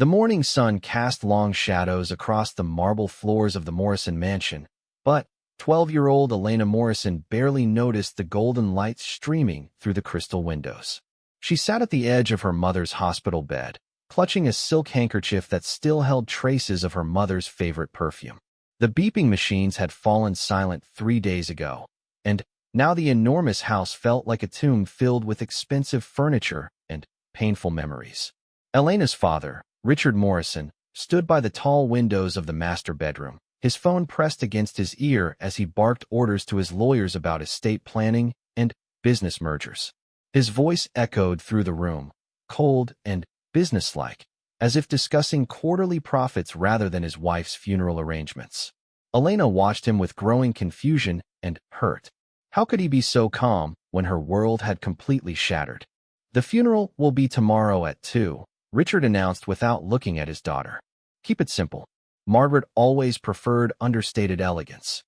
The morning sun cast long shadows across the marble floors of the Morrison mansion, but 12-year-old Elena Morrison barely noticed the golden light streaming through the crystal windows. She sat at the edge of her mother's hospital bed, clutching a silk handkerchief that still held traces of her mother's favorite perfume. The beeping machines had fallen silent 3 days ago, and now the enormous house felt like a tomb filled with expensive furniture and painful memories. Elena's father, Richard Morrison, stood by the tall windows of the master bedroom, his phone pressed against his ear as he barked orders to his lawyers about estate planning and business mergers. His voice echoed through the room, cold and businesslike, as if discussing quarterly profits rather than his wife's funeral arrangements. Elena watched him with growing confusion and hurt. How could he be so calm when her world had completely shattered? "The funeral will be tomorrow at 2, Richard announced without looking at his daughter. "Keep it simple." Margaret always preferred understated elegance.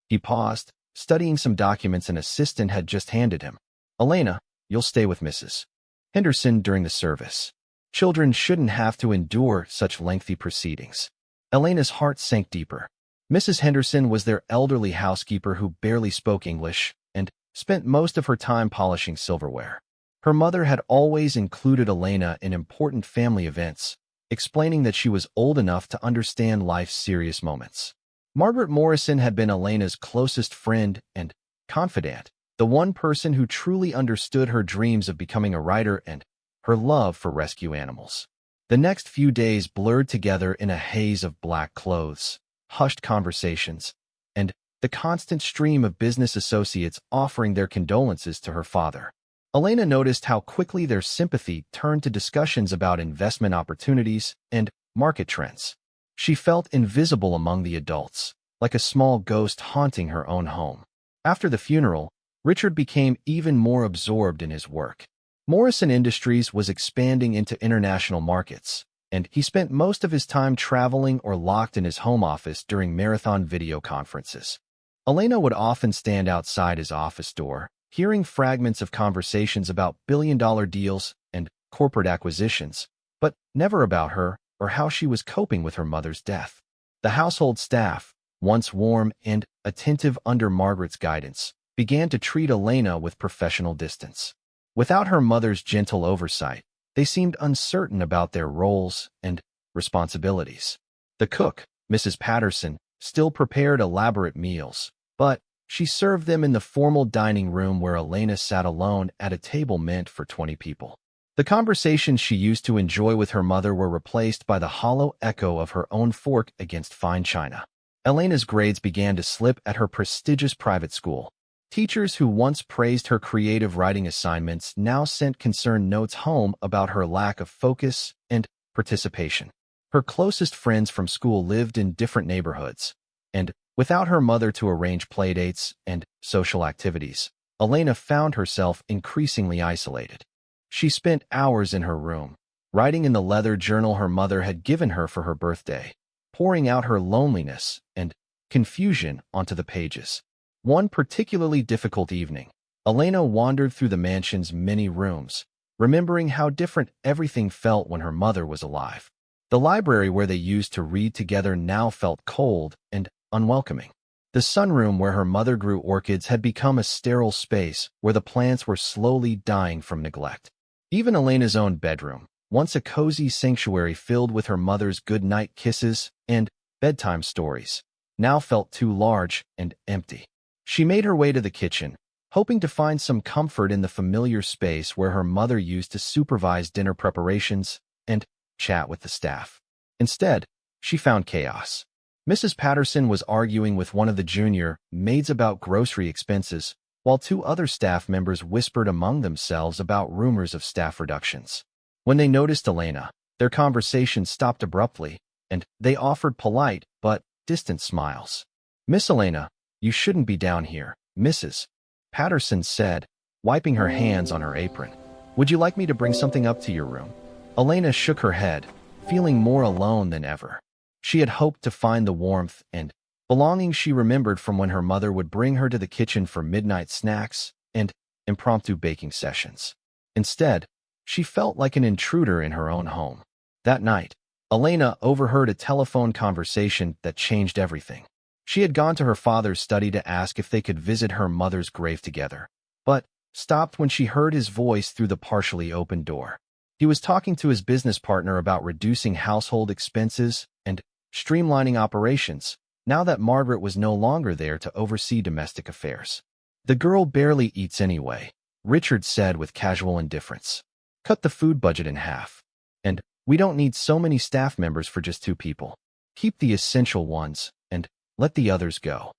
He paused, studying some documents an assistant had just handed him. "Elena, you'll stay with Mrs. Henderson during the service. Children shouldn't have to endure such lengthy proceedings." Elena's heart sank deeper. Mrs. Henderson was their elderly housekeeper who barely spoke English and spent most of her time polishing silverware. Her mother had always included Elena in important family events, explaining that she was old enough to understand life's serious moments. Margaret Morrison had been Elena's closest friend and confidant, the one person who truly understood her dreams of becoming a writer and her love for rescue animals. The next few days blurred together in a haze of black clothes, hushed conversations, and the constant stream of business associates offering their condolences to her father. Elena noticed how quickly their sympathy turned to discussions about investment opportunities and market trends. She felt invisible among the adults, like a small ghost haunting her own home. After the funeral, Richard became even more absorbed in his work. Morrison Industries was expanding into international markets, and he spent most of his time traveling or locked in his home office during marathon video conferences. Elena would often stand outside his office door, hearing fragments of conversations about billion-dollar deals and corporate acquisitions, but never about her or how she was coping with her mother's death. The household staff, once warm and attentive under Margaret's guidance, began to treat Elena with professional distance. Without her mother's gentle oversight, they seemed uncertain about their roles and responsibilities. The cook, Mrs. Patterson, still prepared elaborate meals, but she served them in the formal dining room where Elena sat alone at a table meant for 20 people. The conversations she used to enjoy with her mother were replaced by the hollow echo of her own fork against fine china. Elena's grades began to slip at her prestigious private school. Teachers who once praised her creative writing assignments now sent concerned notes home about her lack of focus and participation. Her closest friends from school lived in different neighborhoods, and without her mother to arrange playdates and social activities, Elena found herself increasingly isolated. She spent hours in her room, writing in the leather journal her mother had given her for her birthday, pouring out her loneliness and confusion onto the pages. One particularly difficult evening, Elena wandered through the mansion's many rooms, remembering how different everything felt when her mother was alive. The library where they used to read together now felt cold and unwelcoming. The sunroom where her mother grew orchids had become a sterile space where the plants were slowly dying from neglect. Even Elena's own bedroom, once a cozy sanctuary filled with her mother's good-night kisses and bedtime stories, now felt too large and empty. She made her way to the kitchen, hoping to find some comfort in the familiar space where her mother used to supervise dinner preparations and chat with the staff. Instead, she found chaos. Mrs. Patterson was arguing with one of the junior maids about grocery expenses, while 2 other staff members whispered among themselves about rumors of staff reductions. When they noticed Elena, their conversation stopped abruptly, and they offered polite but distant smiles. "Miss Elena, you shouldn't be down here," Mrs. Patterson said, wiping her hands on her apron. "Would you like me to bring something up to your room?" Elena shook her head, feeling more alone than ever. She had hoped to find the warmth and belonging she remembered from when her mother would bring her to the kitchen for midnight snacks and impromptu baking sessions. Instead, she felt like an intruder in her own home. That night, Elena overheard a telephone conversation that changed everything. She had gone to her father's study to ask if they could visit her mother's grave together, but stopped when she heard his voice through the partially open door. He was talking to his business partner about reducing household expenses and streamlining operations, now that Margaret was no longer there to oversee domestic affairs. "The girl barely eats anyway," Richard said with casual indifference. "Cut the food budget in half. And we don't need so many staff members for just 2 people. Keep the essential ones, and let the others go."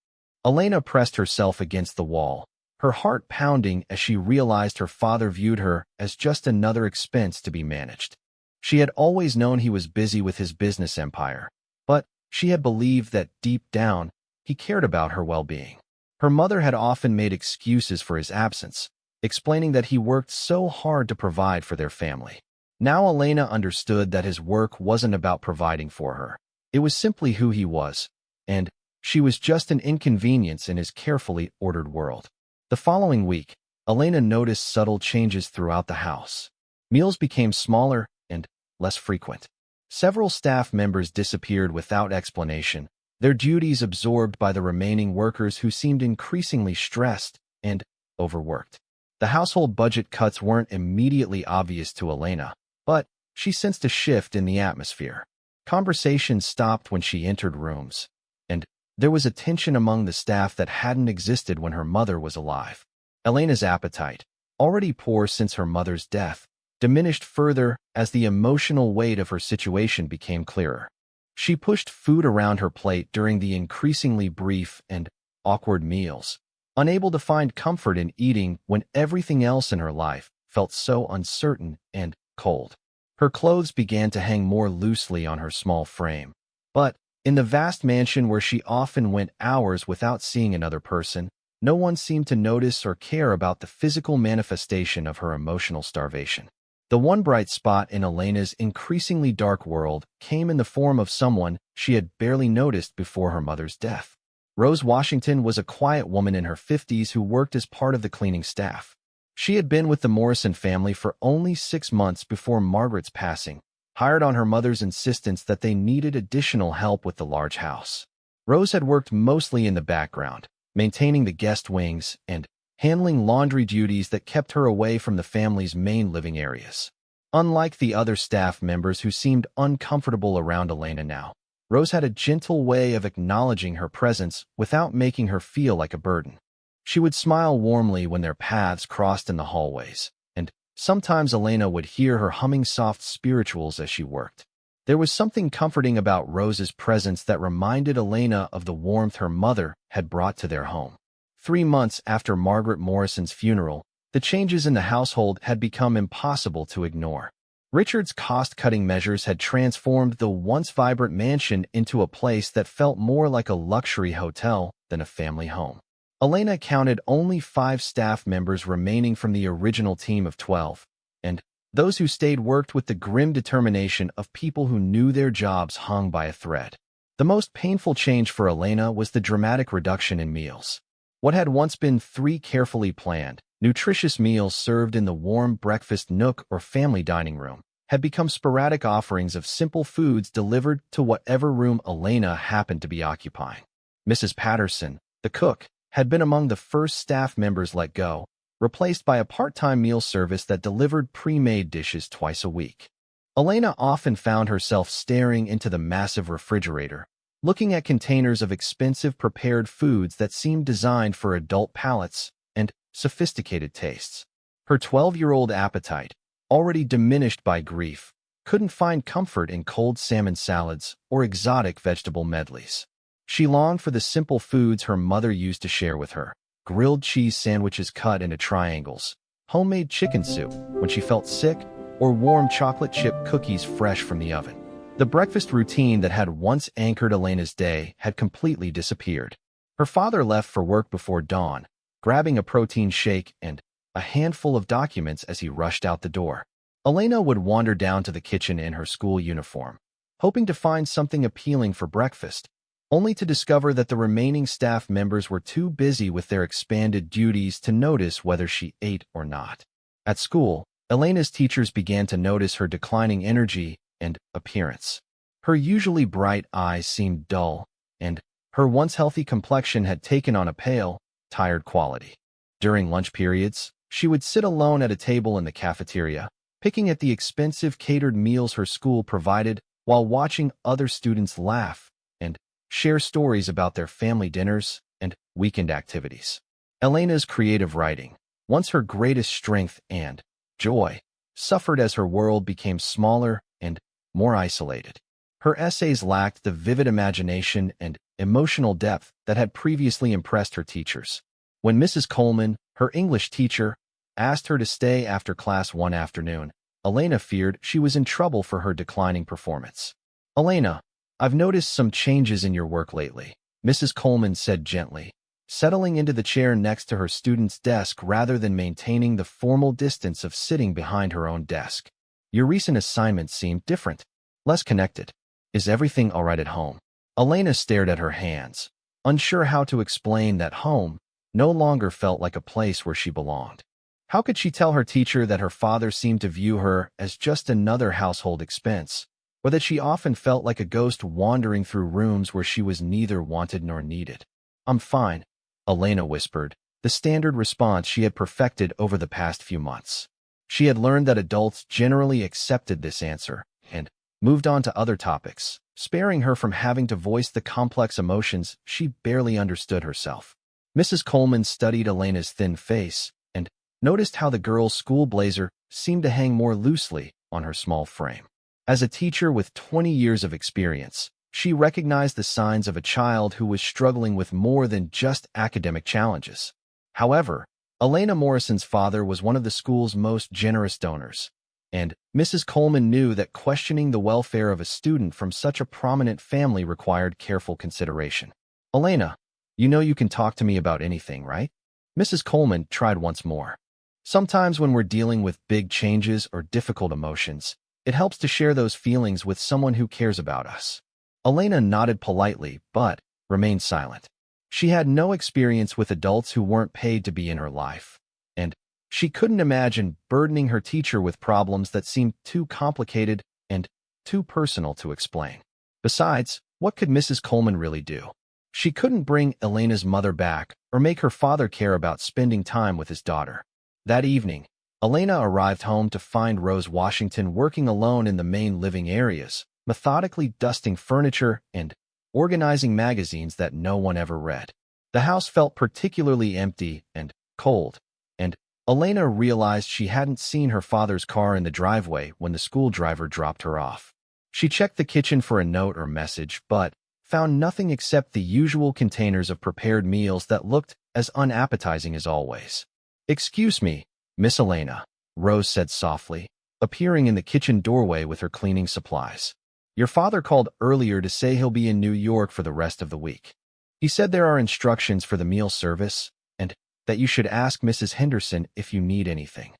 Elena pressed herself against the wall, her heart pounding as she realized her father viewed her as just another expense to be managed. She had always known he was busy with his business empire, but she had believed that deep down, he cared about her well-being. Her mother had often made excuses for his absence, explaining that he worked so hard to provide for their family. Now Elena understood that his work wasn't about providing for her. It was simply who he was, and she was just an inconvenience in his carefully ordered world. The following week, Elena noticed subtle changes throughout the house. Meals became smaller and less frequent. Several staff members disappeared without explanation, their duties absorbed by the remaining workers who seemed increasingly stressed and overworked. The household budget cuts weren't immediately obvious to Elena, but she sensed a shift in the atmosphere. Conversations stopped when she entered rooms, and there was a tension among the staff that hadn't existed when her mother was alive. Elena's appetite, already poor since her mother's death, diminished further as the emotional weight of her situation became clearer. She pushed food around her plate during the increasingly brief and awkward meals, unable to find comfort in eating when everything else in her life felt so uncertain and cold. Her clothes began to hang more loosely on her small frame. But in the vast mansion where she often went hours without seeing another person, no one seemed to notice or care about the physical manifestation of her emotional starvation. The one bright spot in Elena's increasingly dark world came in the form of someone she had barely noticed before her mother's death. Rose Washington was a quiet woman in her 50s who worked as part of the cleaning staff. She had been with the Morrison family for only 6 months before Margaret's passing, hired on her mother's insistence that they needed additional help with the large house. Rose had worked mostly in the background, maintaining the guest wings and handling laundry duties that kept her away from the family's main living areas. Unlike the other staff members who seemed uncomfortable around Elena now, Rose had a gentle way of acknowledging her presence without making her feel like a burden. She would smile warmly when their paths crossed in the hallways, and sometimes Elena would hear her humming soft spirituals as she worked. There was something comforting about Rose's presence that reminded Elena of the warmth her mother had brought to their home. 3 months after Margaret Morrison's funeral, the changes in the household had become impossible to ignore. Richard's cost-cutting measures had transformed the once vibrant mansion into a place that felt more like a luxury hotel than a family home. Elena counted only 5 staff members remaining from the original team of 12, and those who stayed worked with the grim determination of people who knew their jobs hung by a thread. The most painful change for Elena was the dramatic reduction in meals. What had once been 3 carefully planned, nutritious meals served in the warm breakfast nook or family dining room had become sporadic offerings of simple foods delivered to whatever room Elena happened to be occupying. Mrs. Patterson, the cook, had been among the first staff members let go, replaced by a part-time meal service that delivered pre-made dishes twice a week. Elena often found herself staring into the massive refrigerator, looking at containers of expensive prepared foods that seemed designed for adult palates and sophisticated tastes. Her 12-year-old appetite, already diminished by grief, couldn't find comfort in cold salmon salads or exotic vegetable medleys. She longed for the simple foods her mother used to share with her: grilled cheese sandwiches cut into triangles, homemade chicken soup when she felt sick, or warm chocolate chip cookies fresh from the oven. The breakfast routine that had once anchored Elena's day had completely disappeared. Her father left for work before dawn, grabbing a protein shake and a handful of documents as he rushed out the door. Elena would wander down to the kitchen in her school uniform, hoping to find something appealing for breakfast, only to discover that the remaining staff members were too busy with their expanded duties to notice whether she ate or not. At school, Elena's teachers began to notice her declining energy and appearance. Her usually bright eyes seemed dull, and her once healthy complexion had taken on a pale, tired quality. During lunch periods, she would sit alone at a table in the cafeteria, picking at the expensive catered meals her school provided while watching other students laugh and share stories about their family dinners and weekend activities. Elena's creative writing, once her greatest strength and joy, suffered as her world became smaller and more isolated. Her essays lacked the vivid imagination and emotional depth that had previously impressed her teachers. When Mrs. Coleman, her English teacher, asked her to stay after class one afternoon, Elena feared she was in trouble for her declining performance. "Elena, I've noticed some changes in your work lately," Mrs. Coleman said gently, settling into the chair next to her student's desk rather than maintaining the formal distance of sitting behind her own desk. "Your recent assignments seem different, less connected. Is everything all right at home?" Elena stared at her hands, unsure how to explain that home no longer felt like a place where she belonged. How could she tell her teacher that her father seemed to view her as just another household expense, or that she often felt like a ghost wandering through rooms where she was neither wanted nor needed? "I'm fine," Elena whispered, the standard response she had perfected over the past few months. She had learned that adults generally accepted this answer and moved on to other topics, sparing her from having to voice the complex emotions she barely understood herself. Mrs. Coleman studied Elena's thin face and noticed how the girl's school blazer seemed to hang more loosely on her small frame. As a teacher with 20 years of experience, she recognized the signs of a child who was struggling with more than just academic challenges. However, Elena Morrison's father was one of the school's most generous donors, and Mrs. Coleman knew that questioning the welfare of a student from such a prominent family required careful consideration. "Elena, you know you can talk to me about anything, right?" Mrs. Coleman tried once more. "Sometimes when we're dealing with big changes or difficult emotions, it helps to share those feelings with someone who cares about us." Elena nodded politely, but remained silent. She had no experience with adults who weren't paid to be in her life, and she couldn't imagine burdening her teacher with problems that seemed too complicated and too personal to explain. Besides, what could Mrs. Coleman really do? She couldn't bring Elena's mother back or make her father care about spending time with his daughter. That evening, Elena arrived home to find Rose Washington working alone in the main living areas, methodically dusting furniture and organizing magazines that no one ever read. The house felt particularly empty and cold, and Elena realized she hadn't seen her father's car in the driveway when the school driver dropped her off. She checked the kitchen for a note or message, but found nothing except the usual containers of prepared meals that looked as unappetizing as always. "Excuse me, Miss Elena," Rose said softly, appearing in the kitchen doorway with her cleaning supplies. "Your father called earlier to say he'll be in New York for the rest of the week. He said there are instructions for the meal service, and that you should ask Mrs. Henderson if you need anything."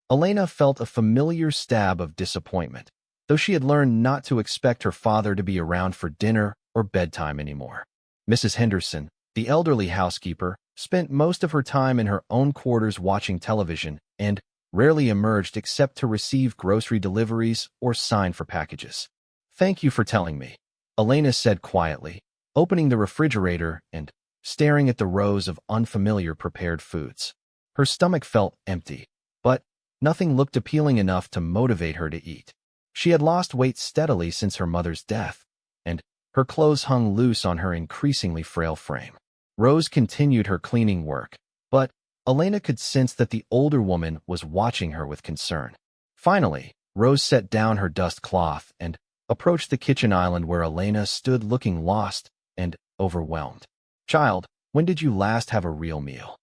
Elena felt a familiar stab of disappointment, though she had learned not to expect her father to be around for dinner or bedtime anymore. Mrs. Henderson, the elderly housekeeper, spent most of her time in her own quarters watching television and rarely emerged except to receive grocery deliveries or sign for packages. "Thank you for telling me," Elena said quietly, opening the refrigerator and staring at the rows of unfamiliar prepared foods. Her stomach felt empty, but nothing looked appealing enough to motivate her to eat. She had lost weight steadily since her mother's death, and her clothes hung loose on her increasingly frail frame. Rose continued her cleaning work, but Elena could sense that the older woman was watching her with concern. Finally, Rose set down her dust cloth and approached the kitchen island where Elena stood looking lost and overwhelmed. "Child, when did you last have a real meal?"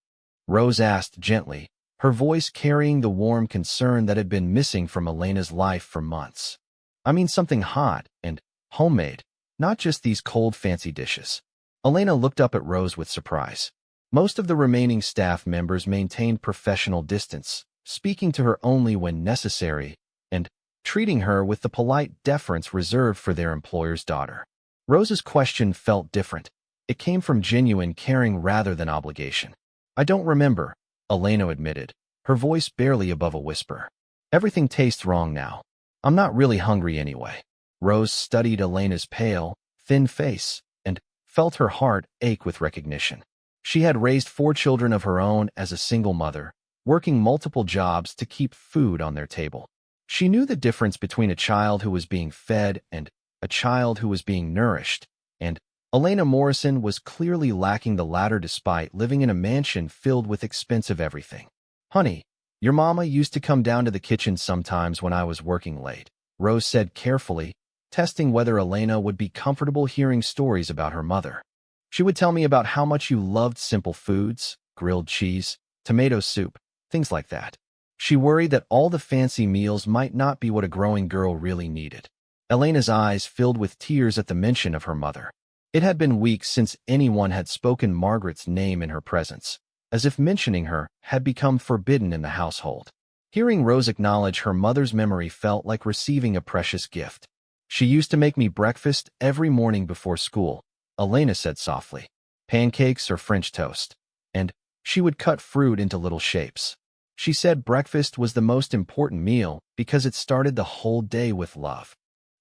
Rose asked gently, her voice carrying the warm concern that had been missing from Elena's life for months. "I mean something hot and homemade, not just these cold fancy dishes." Elena looked up at Rose with surprise. Most of the remaining staff members maintained professional distance, speaking to her only when necessary, and treating her with the polite deference reserved for their employer's daughter. Rose's question felt different. It came from genuine caring rather than obligation. "I don't remember," Elena admitted, her voice barely above a whisper. "Everything tastes wrong now. I'm not really hungry anyway." Rose studied Elena's pale, thin face and felt her heart ache with recognition. She had raised 4 children of her own as a single mother, working multiple jobs to keep food on their table. She knew the difference between a child who was being fed and a child who was being nourished, and Elena Morrison was clearly lacking the latter despite living in a mansion filled with expensive everything. "Honey, your mama used to come down to the kitchen sometimes when I was working late," Rose said carefully, testing whether Elena would be comfortable hearing stories about her mother. "She would tell me about how much you loved simple foods, grilled cheese, tomato soup, things like that. She worried that all the fancy meals might not be what a growing girl really needed." Elena's eyes filled with tears at the mention of her mother. It had been weeks since anyone had spoken Margaret's name in her presence, as if mentioning her had become forbidden in the household. Hearing Rose acknowledge her mother's memory felt like receiving a precious gift. "She used to make me breakfast every morning before school," Elena said softly. "Pancakes or French toast. And she would cut fruit into little shapes. She said breakfast was the most important meal because it started the whole day with love."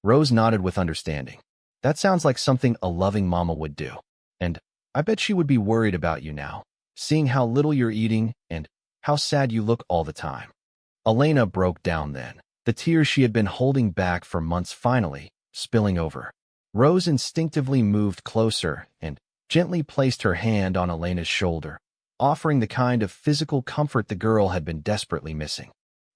Rose nodded with understanding. "That sounds like something a loving mama would do. And I bet she would be worried about you now, seeing how little you're eating and how sad you look all the time." Elena broke down then, the tears she had been holding back for months finally spilling over. Rose instinctively moved closer and gently placed her hand on Elena's shoulder, offering the kind of physical comfort the girl had been desperately missing.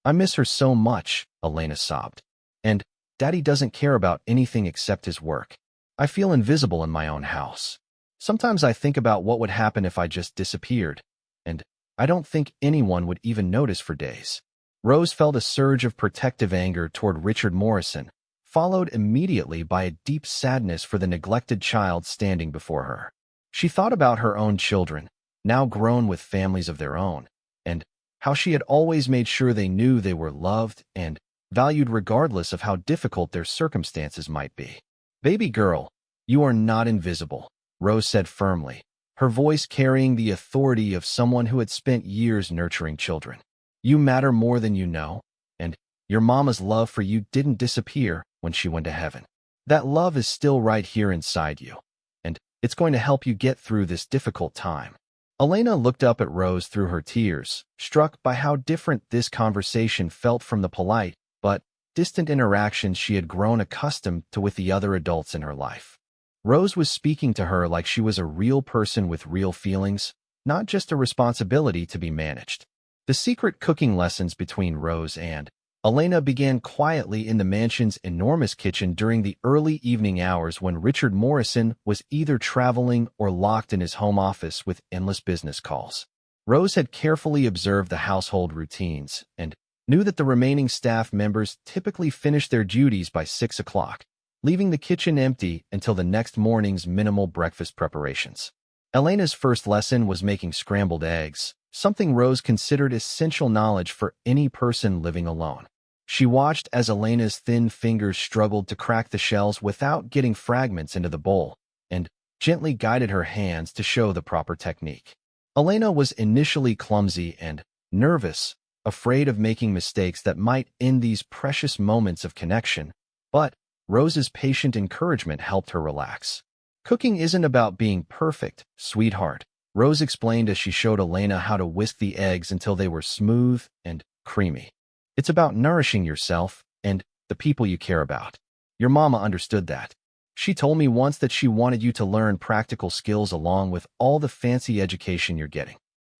"I miss her so much," Elena sobbed. "And Daddy doesn't care about anything except his work. I feel invisible in my own house. Sometimes I think about what would happen if I just disappeared, and I don't think anyone would even notice for days." Rose felt a surge of protective anger toward Richard Morrison, followed immediately by a deep sadness for the neglected child standing before her. She thought about her own children, now grown with families of their own, and how she had always made sure they knew they were loved and valued regardless of how difficult their circumstances might be. "Baby girl, you are not invisible," Rose said firmly, her voice carrying the authority of someone who had spent years nurturing children. "You matter more than you know, and your mama's love for you didn't disappear when she went to heaven. That love is still right here inside you, and it's going to help you get through this difficult time." Elena looked up at Rose through her tears, struck by how different this conversation felt from the polite but distant interactions she had grown accustomed to with the other adults in her life. Rose was speaking to her like she was a real person with real feelings, not just a responsibility to be managed. The secret cooking lessons between Rose and Elena began quietly in the mansion's enormous kitchen during the early evening hours when Richard Morrison was either traveling or locked in his home office with endless business calls. Rose had carefully observed the household routines and knew that the remaining staff members typically finished their duties by 6 o'clock, leaving the kitchen empty until the next morning's minimal breakfast preparations. Elena's first lesson was making scrambled eggs, something Rose considered essential knowledge for any person living alone. She watched as Elena's thin fingers struggled to crack the shells without getting fragments into the bowl, and gently guided her hands to show the proper technique. Elena was initially clumsy and nervous, afraid of making mistakes that might end these precious moments of connection, but Rose's patient encouragement helped her relax. "Cooking isn't about being perfect, sweetheart," Rose explained as she showed Elena how to whisk the eggs until they were smooth and creamy. "It's about nourishing yourself and the people you care about. Your mama understood that. She told me once that she wanted you to learn practical skills along with all the fancy education you're getting."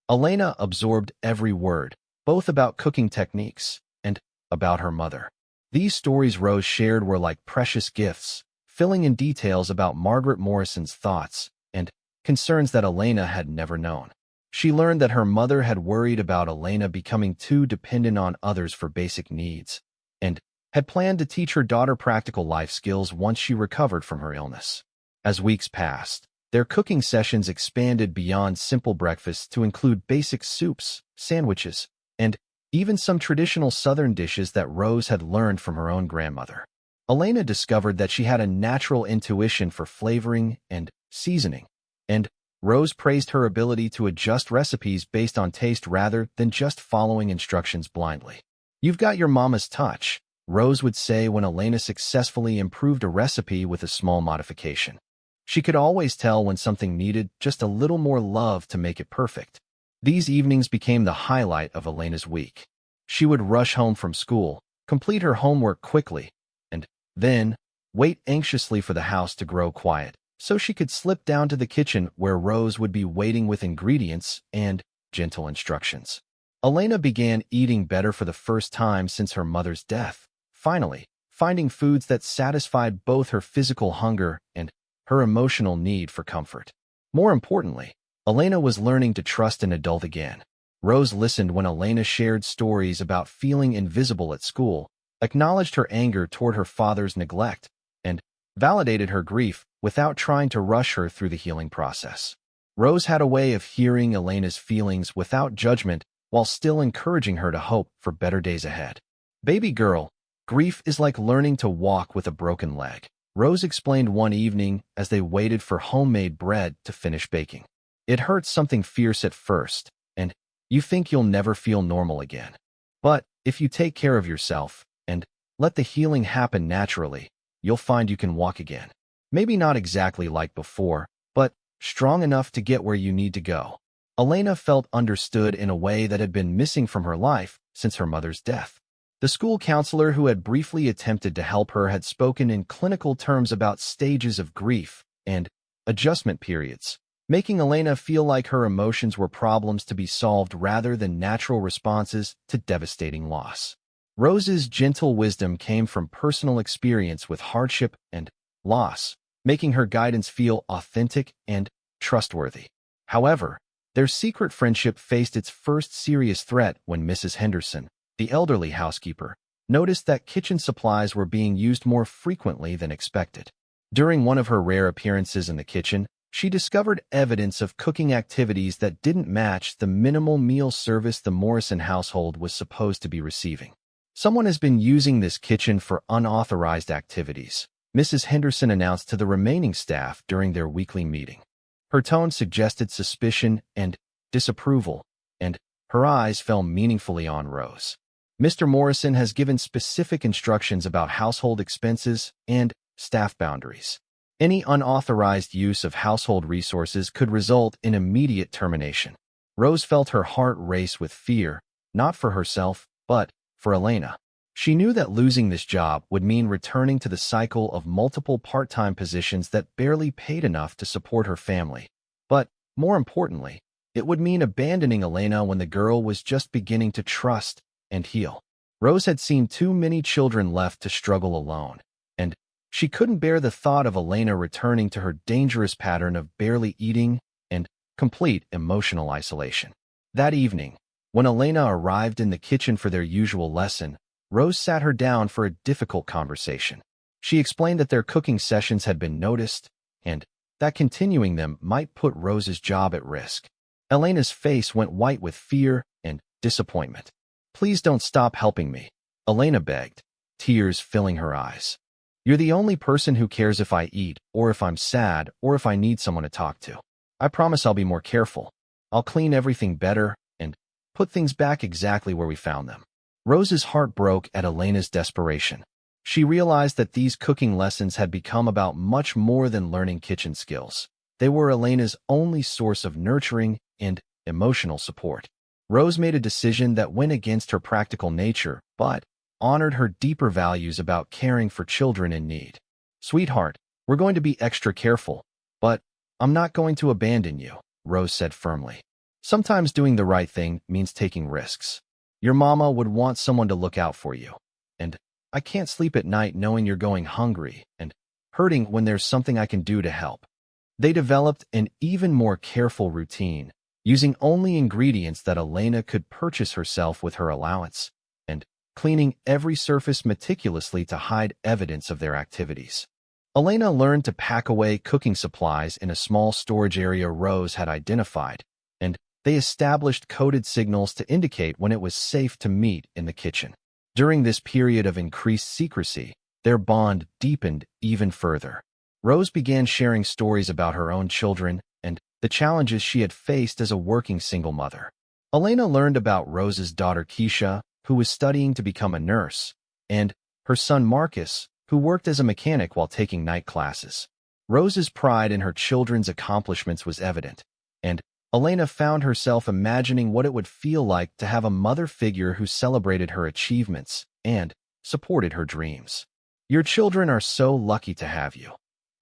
Elena absorbed every word, both about cooking techniques and about her mother. These stories Rose shared were like precious gifts, filling in details about Margaret Morrison's thoughts and concerns that Elena had never known. She learned that her mother had worried about Elena becoming too dependent on others for basic needs, and had planned to teach her daughter practical life skills once she recovered from her illness. As weeks passed, their cooking sessions expanded beyond simple breakfasts to include basic soups, sandwiches, and even some traditional Southern dishes that Rose had learned from her own grandmother. Elena discovered that she had a natural intuition for flavoring and seasoning, and Rose praised her ability to adjust recipes based on taste rather than just following instructions blindly. "You've got your mama's touch," Rose would say when Elena successfully improved a recipe with a small modification. She could always tell when something needed just a little more love to make it perfect. These evenings became the highlight of Elena's week. She would rush home from school, complete her homework quickly, and then wait anxiously for the house to grow quiet, so she could slip down to the kitchen where Rose would be waiting with ingredients and gentle instructions. Elena began eating better for the first time since her mother's death, finally finding foods that satisfied both her physical hunger and her emotional need for comfort. More importantly, Elena was learning to trust an adult again. Rose listened when Elena shared stories about feeling invisible at school, acknowledged her anger toward her father's neglect, and validated her grief without trying to rush her through the healing process. Rose had a way of hearing Elena's feelings without judgment while still encouraging her to hope for better days ahead. Baby girl, grief is like learning to walk with a broken leg, Rose explained one evening as they waited for homemade bread to finish baking. It hurts something fierce at first, and you think you'll never feel normal again. But if you take care of yourself and let the healing happen naturally, you'll find you can walk again. Maybe not exactly like before, but strong enough to get where you need to go. Elena felt understood in a way that had been missing from her life since her mother's death. The school counselor who had briefly attempted to help her had spoken in clinical terms about stages of grief and adjustment periods, making Elena feel like her emotions were problems to be solved rather than natural responses to devastating loss. Rose's gentle wisdom came from personal experience with hardship and loss, making her guidance feel authentic and trustworthy. However, their secret friendship faced its first serious threat when Mrs. Henderson, the elderly housekeeper, noticed that kitchen supplies were being used more frequently than expected. During one of her rare appearances in the kitchen, she discovered evidence of cooking activities that didn't match the minimal meal service the Morrison household was supposed to be receiving. "Someone has been using this kitchen for unauthorized activities," Mrs. Henderson announced to the remaining staff during their weekly meeting. Her tone suggested suspicion and disapproval, and her eyes fell meaningfully on Rose. "Mr. Morrison has given specific instructions about household expenses and staff boundaries. Any unauthorized use of household resources could result in immediate termination." Rose felt her heart race with fear, not for herself, but for Elena. She knew that losing this job would mean returning to the cycle of multiple part-time positions that barely paid enough to support her family. But, more importantly, it would mean abandoning Elena when the girl was just beginning to trust and heal. Rose had seen too many children left to struggle alone, and she couldn't bear the thought of Elena returning to her dangerous pattern of barely eating and complete emotional isolation. That evening, when Elena arrived in the kitchen for their usual lesson, Rose sat her down for a difficult conversation. She explained that their cooking sessions had been noticed, and that continuing them might put Rose's job at risk. Elena's face went white with fear and disappointment. "Please don't stop helping me," Elena begged, tears filling her eyes. "You're the only person who cares if I eat, or if I'm sad, or if I need someone to talk to. I promise I'll be more careful. I'll clean everything better and put things back exactly where we found them." Rose's heart broke at Elena's desperation. She realized that these cooking lessons had become about much more than learning kitchen skills. They were Elena's only source of nurturing and emotional support. Rose made a decision that went against her practical nature, but honored her deeper values about caring for children in need. "Sweetheart, we're going to be extra careful, but I'm not going to abandon you," Rose said firmly. "Sometimes doing the right thing means taking risks. Your mama would want someone to look out for you, and I can't sleep at night knowing you're going hungry and hurting when there's something I can do to help." They developed an even more careful routine, using only ingredients that Elena could purchase herself with her allowance, and cleaning every surface meticulously to hide evidence of their activities. Elena learned to pack away cooking supplies in a small storage area Rose had identified, and they established coded signals to indicate when it was safe to meet in the kitchen. During this period of increased secrecy, their bond deepened even further. Rose began sharing stories about her own children and the challenges she had faced as a working single mother. Elena learned about Rose's daughter Keisha, who was studying to become a nurse, and her son Marcus, who worked as a mechanic while taking night classes. Rose's pride in her children's accomplishments was evident, and Elena found herself imagining what it would feel like to have a mother figure who celebrated her achievements and supported her dreams. "Your children are so lucky to have you,"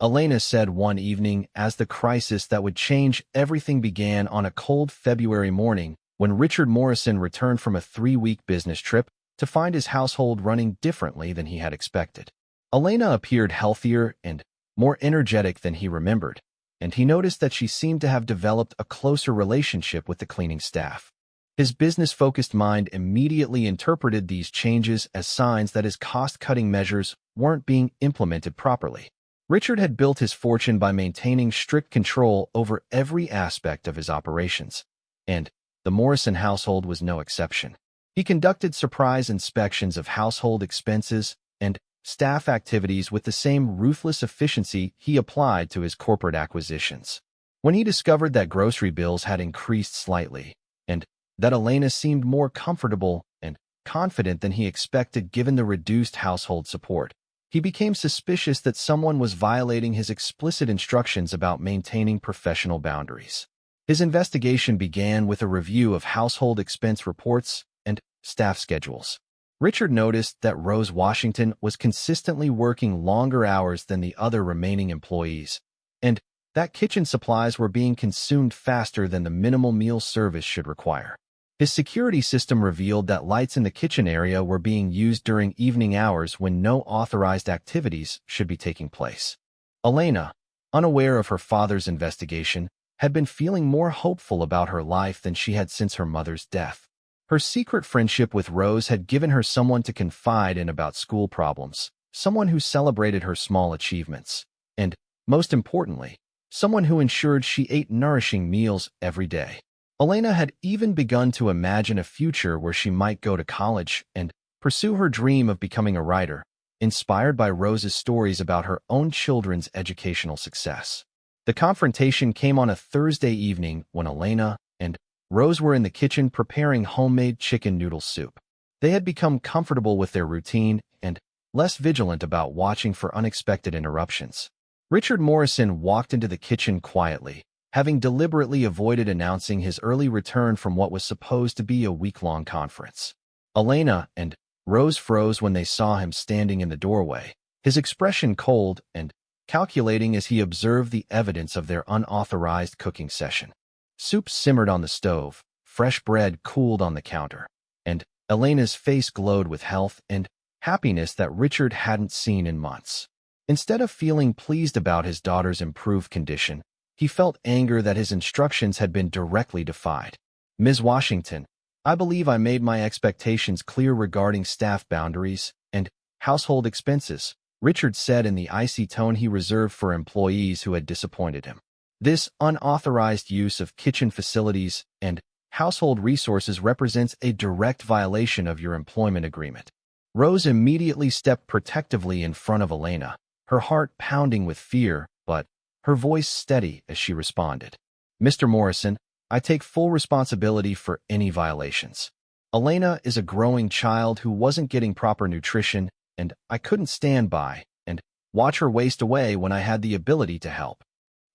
Elena said one evening as the crisis that would change everything began on a cold February morning when Richard Morrison returned from a 3-week business trip to find his household running differently than he had expected. Elena appeared healthier and more energetic than he remembered, and he noticed that she seemed to have developed a closer relationship with the cleaning staff. His business-focused mind immediately interpreted these changes as signs that his cost-cutting measures weren't being implemented properly. Richard had built his fortune by maintaining strict control over every aspect of his operations, and the Morrison household was no exception. He conducted surprise inspections of household expenses and staff activities with the same ruthless efficiency he applied to his corporate acquisitions. When he discovered that grocery bills had increased slightly, and that Elena seemed more comfortable and confident than he expected given the reduced household support, he became suspicious that someone was violating his explicit instructions about maintaining professional boundaries. His investigation began with a review of household expense reports and staff schedules. Richard noticed that Rose Washington was consistently working longer hours than the other remaining employees, and that kitchen supplies were being consumed faster than the minimal meal service should require. His security system revealed that lights in the kitchen area were being used during evening hours when no authorized activities should be taking place. Elena, unaware of her father's investigation, had been feeling more hopeful about her life than she had since her mother's death. Her secret friendship with Rose had given her someone to confide in about school problems, someone who celebrated her small achievements, and, most importantly, someone who ensured she ate nourishing meals every day. Elena had even begun to imagine a future where she might go to college and pursue her dream of becoming a writer, inspired by Rose's stories about her own children's educational success. The confrontation came on a Thursday evening when Elena and Rose were in the kitchen preparing homemade chicken noodle soup. They had become comfortable with their routine and less vigilant about watching for unexpected interruptions. Richard Morrison walked into the kitchen quietly, having deliberately avoided announcing his early return from what was supposed to be a week-long conference. Elena and Rose froze when they saw him standing in the doorway, his expression cold and calculating as he observed the evidence of their unauthorized cooking session. Soup simmered on the stove, fresh bread cooled on the counter, and Elena's face glowed with health and happiness that Richard hadn't seen in months. Instead of feeling pleased about his daughter's improved condition, he felt anger that his instructions had been directly defied. "Ms. Washington, I believe I made my expectations clear regarding staff boundaries and household expenses," Richard said in the icy tone he reserved for employees who had disappointed him. "This unauthorized use of kitchen facilities and household resources represents a direct violation of your employment agreement." Rose immediately stepped protectively in front of Elena, her heart pounding with fear, but her voice steady as she responded. "Mr. Morrison, I take full responsibility for any violations. Elena is a growing child who wasn't getting proper nutrition, and I couldn't stand by and watch her waste away when I had the ability to help."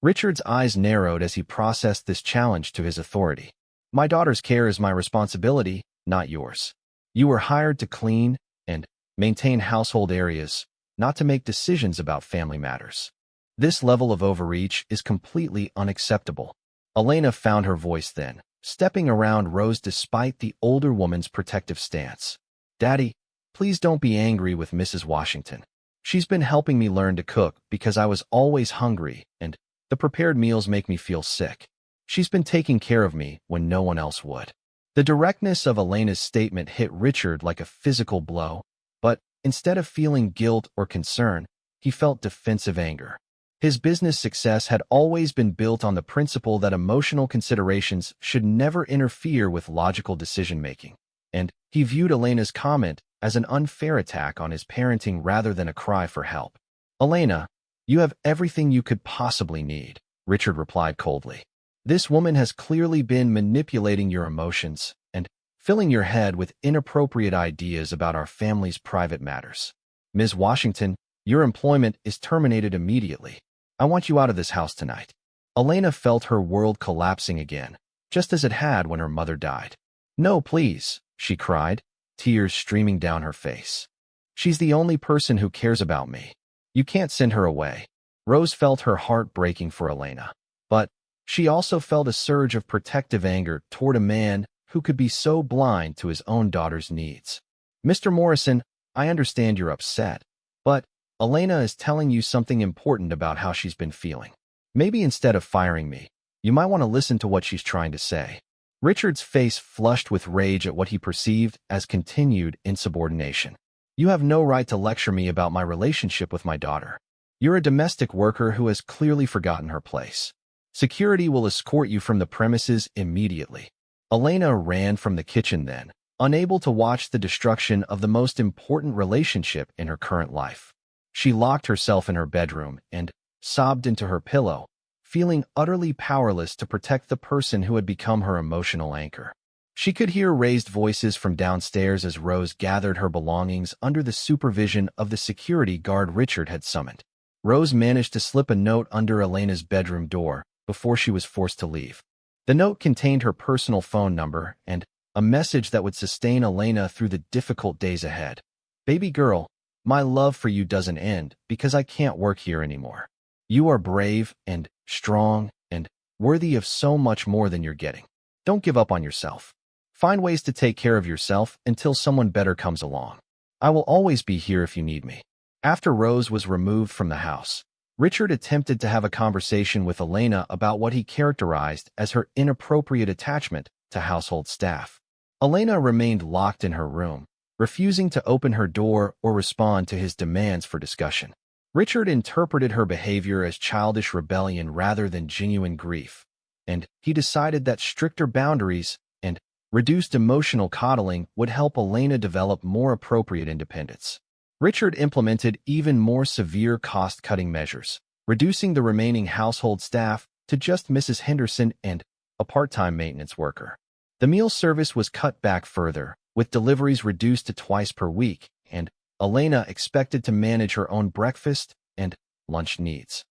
Richard's eyes narrowed as he processed this challenge to his authority. "My daughter's care is my responsibility, not yours. You were hired to clean and maintain household areas, not to make decisions about family matters. This level of overreach is completely unacceptable." Elena found her voice then, stepping around Rose despite the older woman's protective stance. "Daddy, please don't be angry with Mrs. Washington. She's been helping me learn to cook because I was always hungry, and the prepared meals make me feel sick. She's been taking care of me when no one else would." The directness of Elena's statement hit Richard like a physical blow, but instead of feeling guilt or concern, he felt defensive anger. His business success had always been built on the principle that emotional considerations should never interfere with logical decision-making, and he viewed Elena's comment as an unfair attack on his parenting rather than a cry for help. "Elena, you have everything you could possibly need," Richard replied coldly. "This woman has clearly been manipulating your emotions and filling your head with inappropriate ideas about our family's private matters. Ms. Washington, your employment is terminated immediately. I want you out of this house tonight. Elena felt her world collapsing again, just as it had when her mother died. No, please, she cried, tears streaming down her face. She's the only person who cares about me. You can't send her away. Rose felt her heart breaking for Elena. But she also felt a surge of protective anger toward a man who could be so blind to his own daughter's needs. Mr. Morrison, I understand you're upset, but Elena is telling you something important about how she's been feeling. Maybe instead of firing me, you might want to listen to what she's trying to say. Richard's face flushed with rage at what he perceived as continued insubordination. You have no right to lecture me about my relationship with my daughter. You're a domestic worker who has clearly forgotten her place. Security will escort you from the premises immediately. Elena ran from the kitchen then, unable to watch the destruction of the most important relationship in her current life. She locked herself in her bedroom and sobbed into her pillow, feeling utterly powerless to protect the person who had become her emotional anchor. She could hear raised voices from downstairs as Rose gathered her belongings under the supervision of the security guard Richard had summoned. Rose managed to slip a note under Elena's bedroom door before she was forced to leave. The note contained her personal phone number and a message that would sustain Elena through the difficult days ahead. Baby girl, my love for you doesn't end because I can't work here anymore. You are brave and strong and worthy of so much more than you're getting. Don't give up on yourself. Find ways to take care of yourself until someone better comes along. I will always be here if you need me. After Rose was removed from the house, Richard attempted to have a conversation with Elena about what he characterized as her inappropriate attachment to household staff. Elena remained locked in her room, refusing to open her door or respond to his demands for discussion. Richard interpreted her behavior as childish rebellion rather than genuine grief, and he decided that stricter boundaries and reduced emotional coddling would help Elena develop more appropriate independence. Richard implemented even more severe cost-cutting measures, reducing the remaining household staff to just Mrs. Henderson and a part-time maintenance worker. The meal service was cut back further, with deliveries reduced to twice per week, and Elena expected to manage her own breakfast and lunch needs.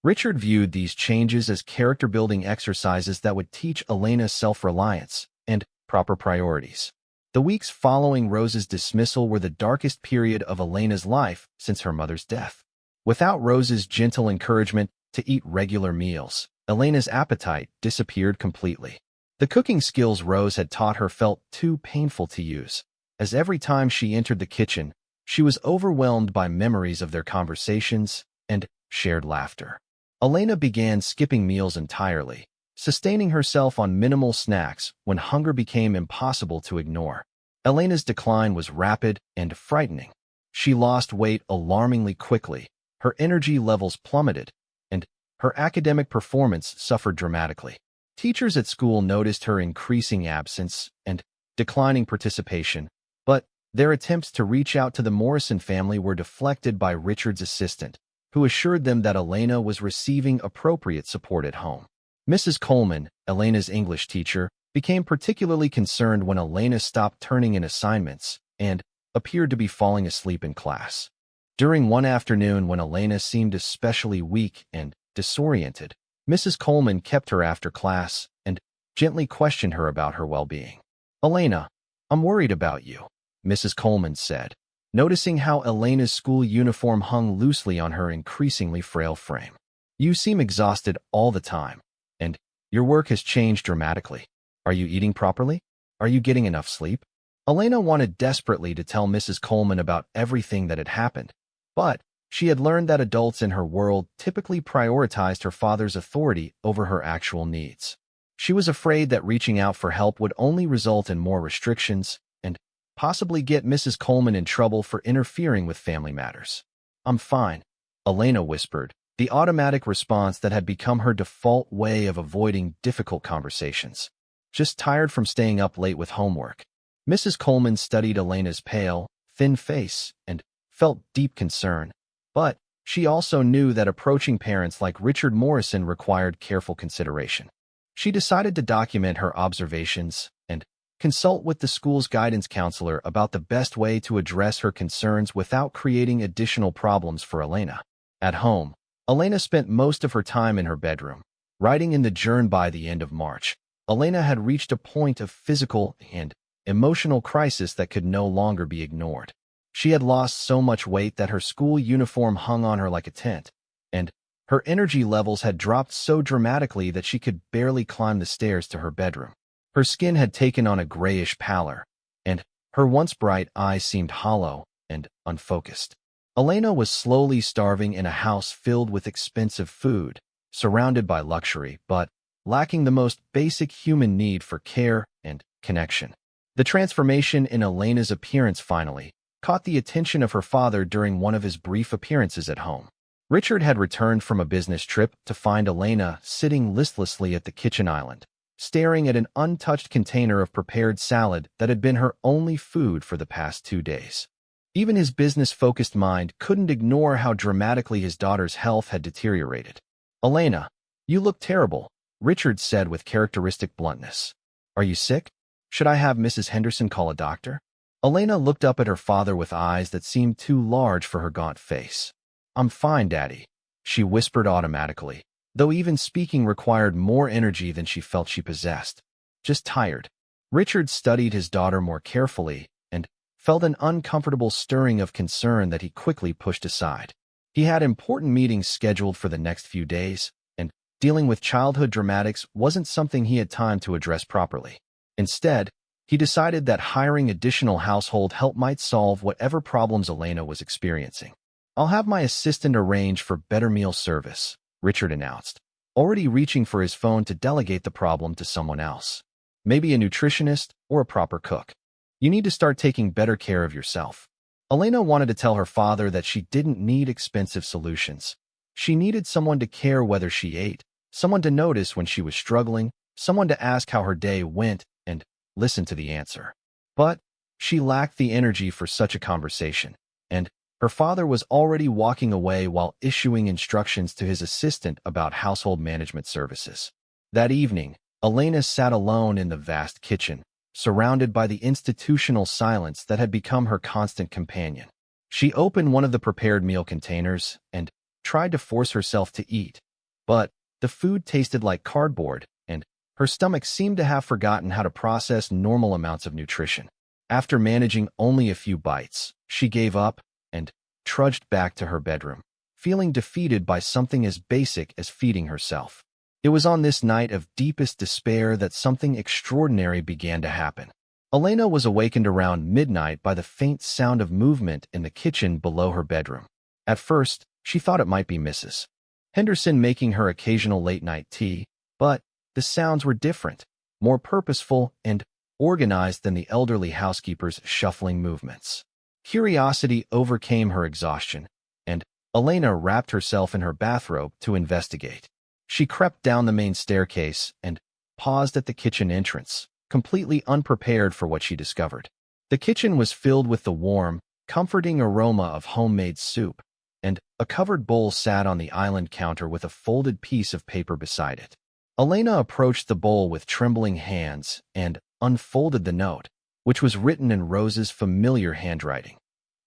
Richard viewed these changes as character-building exercises that would teach Elena self-reliance and proper priorities. The weeks following Rose's dismissal were the darkest period of Elena's life since her mother's death. Without Rose's gentle encouragement to eat regular meals, Elena's appetite disappeared completely. The cooking skills Rose had taught her felt too painful to use, as every time she entered the kitchen, she was overwhelmed by memories of their conversations and shared laughter. Elena began skipping meals entirely, sustaining herself on minimal snacks when hunger became impossible to ignore. Elena's decline was rapid and frightening. She lost weight alarmingly quickly, her energy levels plummeted, and her academic performance suffered dramatically. Teachers at school noticed her increasing absence and declining participation, but their attempts to reach out to the Morrison family were deflected by Richard's assistant, who assured them that Elena was receiving appropriate support at home. Mrs. Coleman, Elena's English teacher, became particularly concerned when Elena stopped turning in assignments and appeared to be falling asleep in class. During one afternoon when Elena seemed especially weak and disoriented, Mrs. Coleman kept her after class and gently questioned her about her well-being. "Elena, I'm worried about you," Mrs. Coleman said, noticing how Elena's school uniform hung loosely on her increasingly frail frame. "You seem exhausted all the time, and your work has changed dramatically. Are you eating properly? Are you getting enough sleep?" Elena wanted desperately to tell Mrs. Coleman about everything that had happened, but she had learned that adults in her world typically prioritized her father's authority over her actual needs. She was afraid that reaching out for help would only result in more restrictions and possibly get Mrs. Coleman in trouble for interfering with family matters. "I'm fine," Elena whispered, the automatic response that had become her default way of avoiding difficult conversations. "Just tired from staying up late with homework." Mrs. Coleman studied Elena's pale, thin face and felt deep concern, but she also knew that approaching parents like Richard Morrison required careful consideration. She decided to document her observations and consult with the school's guidance counselor about the best way to address her concerns without creating additional problems for Elena. At home, Elena spent most of her time in her bedroom, writing in the journal. By the end of March, Elena had reached a point of physical and emotional crisis that could no longer be ignored. She had lost so much weight that her school uniform hung on her like a tent, and her energy levels had dropped so dramatically that she could barely climb the stairs to her bedroom. Her skin had taken on a grayish pallor, and her once bright eyes seemed hollow and unfocused. Elena was slowly starving in a house filled with expensive food, surrounded by luxury, but lacking the most basic human need for care and connection. The transformation in Elena's appearance finally caught the attention of her father during one of his brief appearances at home. Richard had returned from a business trip to find Elena sitting listlessly at the kitchen island, staring at an untouched container of prepared salad that had been her only food for the past 2 days. Even his business-focused mind couldn't ignore how dramatically his daughter's health had deteriorated. "Elena, you look terrible," Richard said with characteristic bluntness. "Are you sick? Should I have Mrs. Henderson call a doctor?" Elena looked up at her father with eyes that seemed too large for her gaunt face. "I'm fine, Daddy," she whispered automatically, though even speaking required more energy than she felt she possessed. "Just tired." Richard studied his daughter more carefully and felt an uncomfortable stirring of concern that he quickly pushed aside. He had important meetings scheduled for the next few days, and dealing with childhood dramatics wasn't something he had time to address properly. Instead, he decided that hiring additional household help might solve whatever problems Elena was experiencing. "I'll have my assistant arrange for better meal service," Richard announced, already reaching for his phone to delegate the problem to someone else. "Maybe a nutritionist or a proper cook. You need to start taking better care of yourself." Elena wanted to tell her father that she didn't need expensive solutions. She needed someone to care whether she ate, someone to notice when she was struggling, someone to ask how her day went, and listen to the answer. But she lacked the energy for such a conversation, and her father was already walking away while issuing instructions to his assistant about household management services. That evening, Elena sat alone in the vast kitchen, surrounded by the institutional silence that had become her constant companion. She opened one of the prepared meal containers and tried to force herself to eat, but the food tasted like cardboard, and her stomach seemed to have forgotten how to process normal amounts of nutrition. After managing only a few bites, she gave up and trudged back to her bedroom, feeling defeated by something as basic as feeding herself. It was on this night of deepest despair that something extraordinary began to happen. Elena was awakened around midnight by the faint sound of movement in the kitchen below her bedroom. At first, she thought it might be Mrs. Henderson making her occasional late-night tea, but the sounds were different, more purposeful and organized than the elderly housekeeper's shuffling movements. Curiosity overcame her exhaustion, and Elena wrapped herself in her bathrobe to investigate. She crept down the main staircase and paused at the kitchen entrance, completely unprepared for what she discovered. The kitchen was filled with the warm, comforting aroma of homemade soup, and a covered bowl sat on the island counter with a folded piece of paper beside it. Elena approached the bowl with trembling hands and unfolded the note, which was written in Rose's familiar handwriting.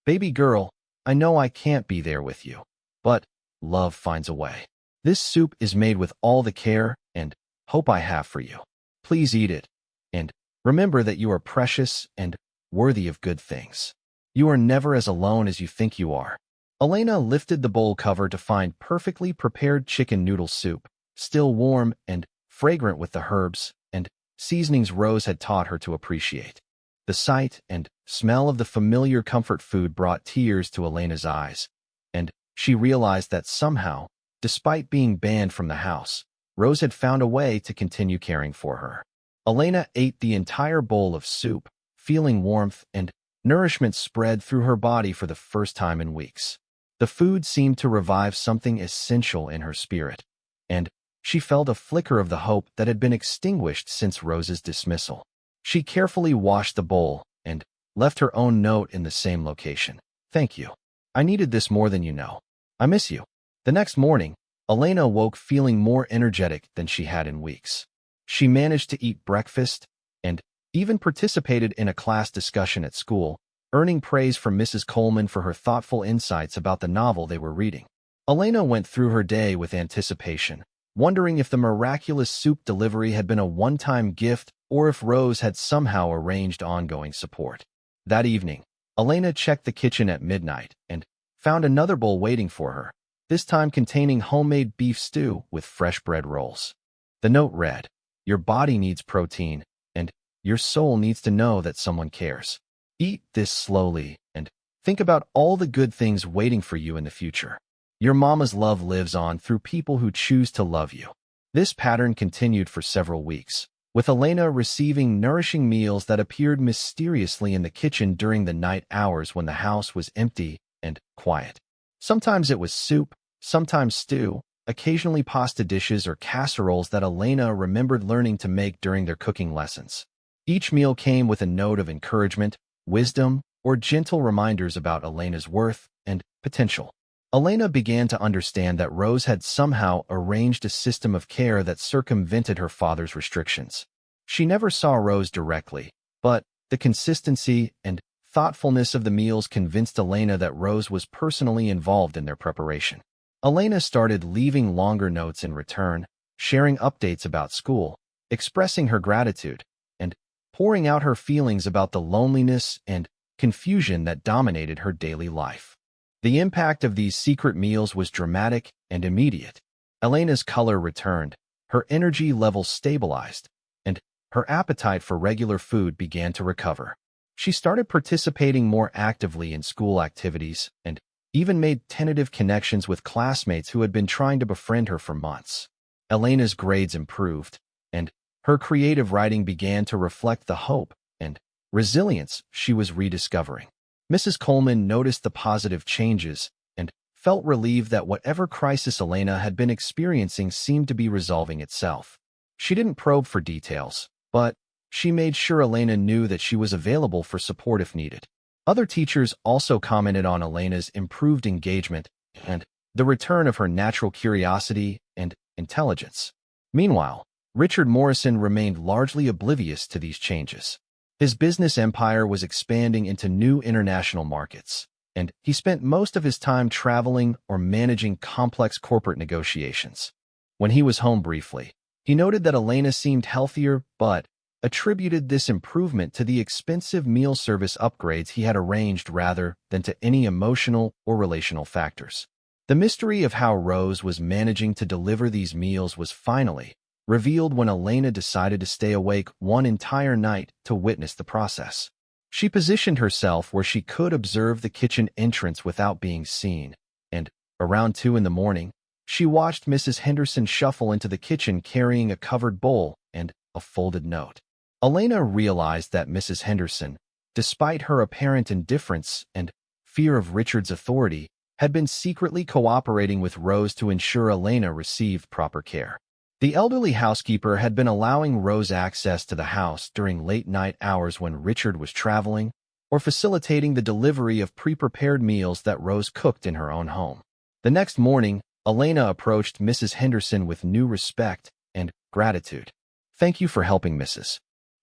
"Baby girl, I know I can't be there with you, but love finds a way. This soup is made with all the care and hope I have for you. Please eat it, and remember that you are precious and worthy of good things. You are never as alone as you think you are." Elena lifted the bowl cover to find perfectly prepared chicken noodle soup, still warm and fragrant with the herbs and seasonings Rose had taught her to appreciate. The sight and smell of the familiar comfort food brought tears to Elena's eyes, and she realized that somehow, despite being banned from the house, Rose had found a way to continue caring for her. Elena ate the entire bowl of soup, feeling warmth and nourishment spread through her body for the first time in weeks. The food seemed to revive something essential in her spirit, and she felt a flicker of the hope that had been extinguished since Rose's dismissal. She carefully washed the bowl and left her own note in the same location. "Thank you. I needed this more than you know. I miss you." The next morning, Elena woke feeling more energetic than she had in weeks. She managed to eat breakfast and even participated in a class discussion at school, earning praise from Mrs. Coleman for her thoughtful insights about the novel they were reading. Elena went through her day with anticipation, wondering if the miraculous soup delivery had been a one-time gift or if Rose had somehow arranged ongoing support. That evening, Elena checked the kitchen at midnight and found another bowl waiting for her, this time containing homemade beef stew with fresh bread rolls. The note read, "Your body needs protein, and your soul needs to know that someone cares. Eat this slowly and think about all the good things waiting for you in the future. Your mama's love lives on through people who choose to love you." This pattern continued for several weeks, with Elena receiving nourishing meals that appeared mysteriously in the kitchen during the night hours when the house was empty and quiet. Sometimes it was soup, sometimes stew, occasionally pasta dishes or casseroles that Elena remembered learning to make during their cooking lessons. Each meal came with a note of encouragement, wisdom, or gentle reminders about Elena's worth and potential. Elena began to understand that Rose had somehow arranged a system of care that circumvented her father's restrictions. She never saw Rose directly, but the consistency and thoughtfulness of the meals convinced Elena that Rose was personally involved in their preparation. Elena started leaving longer notes in return, sharing updates about school, expressing her gratitude, and pouring out her feelings about the loneliness and confusion that dominated her daily life. The impact of these secret meals was dramatic and immediate. Elena's color returned, her energy levels stabilized, and her appetite for regular food began to recover. She started participating more actively in school activities and even made tentative connections with classmates who had been trying to befriend her for months. Elena's grades improved, and her creative writing began to reflect the hope and resilience she was rediscovering. Mrs. Coleman noticed the positive changes and felt relieved that whatever crisis Elena had been experiencing seemed to be resolving itself. She didn't probe for details, but she made sure Elena knew that she was available for support if needed. Other teachers also commented on Elena's improved engagement and the return of her natural curiosity and intelligence. Meanwhile, Richard Morrison remained largely oblivious to these changes. His business empire was expanding into new international markets, and he spent most of his time traveling or managing complex corporate negotiations. When he was home briefly, he noted that Elena seemed healthier but attributed this improvement to the expensive meal service upgrades he had arranged rather than to any emotional or relational factors. The mystery of how Rose was managing to deliver these meals was finally revealed when Elena decided to stay awake one entire night to witness the process. She positioned herself where she could observe the kitchen entrance without being seen, and around 2 in the morning, she watched Mrs. Henderson shuffle into the kitchen carrying a covered bowl and a folded note. Elena realized that Mrs. Henderson, despite her apparent indifference and fear of Richard's authority, had been secretly cooperating with Rose to ensure Elena received proper care. The elderly housekeeper had been allowing Rose access to the house during late-night hours when Richard was traveling, or facilitating the delivery of pre-prepared meals that Rose cooked in her own home. The next morning, Elena approached Mrs. Henderson with new respect and gratitude. "Thank you for helping Mrs.